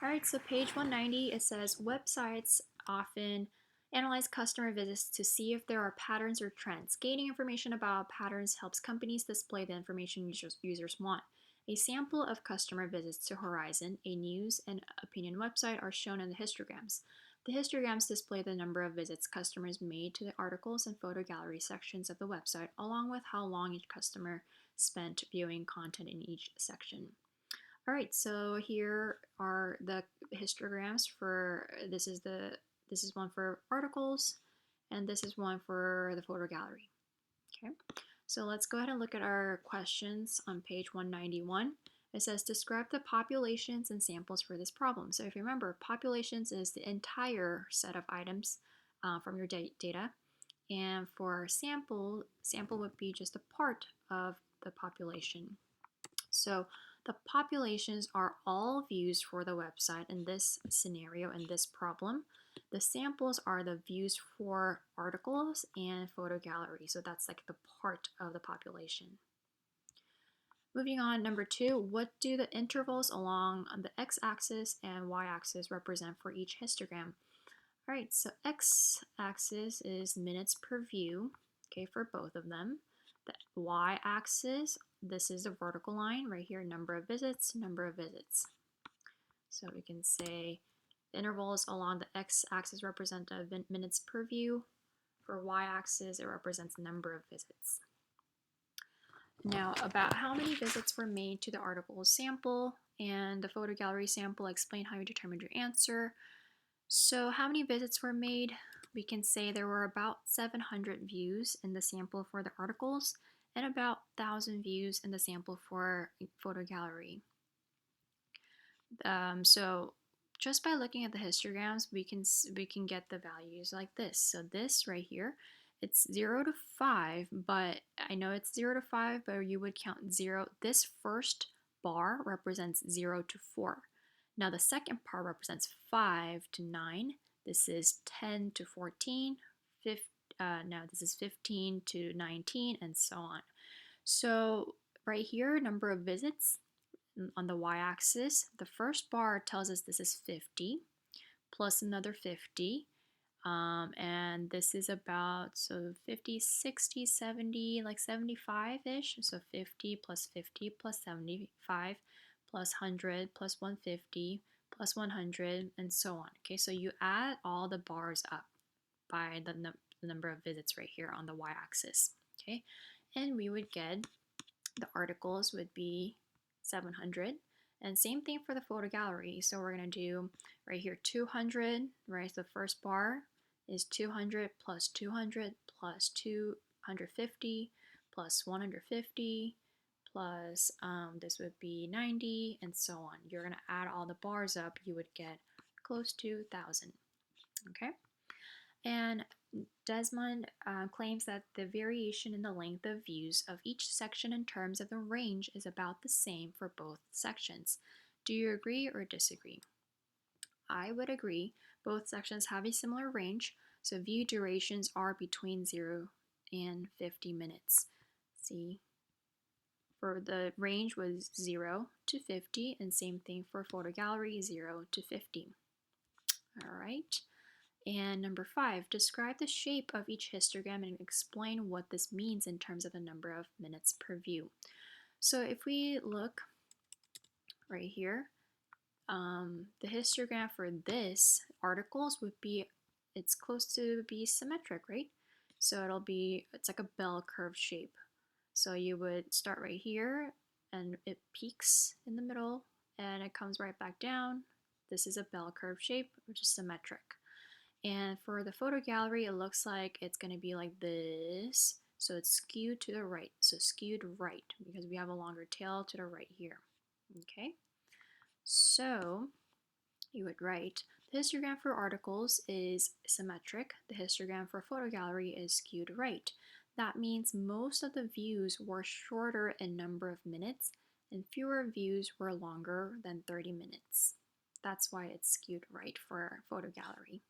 All right, so page 190, it says websites often analyze customer visits to see if there are patterns or trends. Gaining information about patterns helps companies display the information users want. A sample of customer visits to Horizon, a news and opinion website, are shown in the histograms. The histograms display the number of visits customers made to the articles and photo gallery sections of the website, along with how long each customer spent viewing content in each section. All right, so here are the histograms for this is one for articles, and this is one for the photo gallery. Okay, so let's go ahead and look at our questions on page 191. It says describe the populations and samples for this problem. So if you remember, populations is the entire set of items from your data, and for sample would be just a part of the population. So the populations are all views for the website in this scenario, in this problem. The samples are the views for articles and photo gallery. So that's like the part of the population. Moving on, number 2, what do the intervals along the x-axis and y-axis represent for each histogram? All right, so x-axis is minutes per view, okay, for both of them. The y-axis, this is the vertical line right here, number of visits, number of visits. So we can say the intervals along the x-axis represent minutes per view. For y-axis, it represents number of visits. Now, about how many visits were made to the article sample and the photo gallery sample, explain how you determined your answer. So how many visits were made? We can say there were about 700 views in the sample for the articles and about 1,000 views in the sample for photo gallery. So just by looking at the histograms, we can get the values like this. So this right here, it's 0 to 5, but I know it's 0 to 5, but you would count 0. This first bar represents 0 to 4. Now the second part represents 5 to 9. This is 10 to 14. Now this is 15 to 19, and so on. So right here, number of visits on the y-axis, the first bar tells us this is 50 plus another 50. And this is about, so 50, 60, 70, like 75-ish. So 50 plus 75 plus 100 plus 150 plus 100 and so on. Okay, so you add all the bars up by the number of visits right here on the y-axis. Okay, and we would get the articles would be 700. And same thing for the photo gallery. So we're going to do right here 200, right? So the first bar is 200 plus 200 plus 250 plus 150 plus this would be 90 and so on. You're going to add all the bars up, you would get close to 1,000. Okay? And Desmond claims that the variation in the length of views of each section in terms of the range is about the same for both sections. Do you agree or disagree? I would agree. Both sections have a similar range, so view durations are between 0 and 50 minutes. See, for the range was 0 to 50, and same thing for photo gallery, 0 to 50. All right. And number 5, describe the shape of each histogram and explain what this means in terms of the number of minutes per view. So if we look right here, the histogram for this articles would be, it's close to be symmetric, right? So it's like a bell curve shape. So you would start right here and it peaks in the middle and it comes right back down. This is a bell curve shape, which is symmetric. And for the photo gallery, it looks like it's going to be like this. So it's skewed to the right. So skewed right because we have a longer tail to the right here. Okay. So you would write the histogram for articles is symmetric. The histogram for photo gallery is skewed right. That means most of the views were shorter in number of minutes and fewer views were longer than 30 minutes. That's why it's skewed right for photo gallery.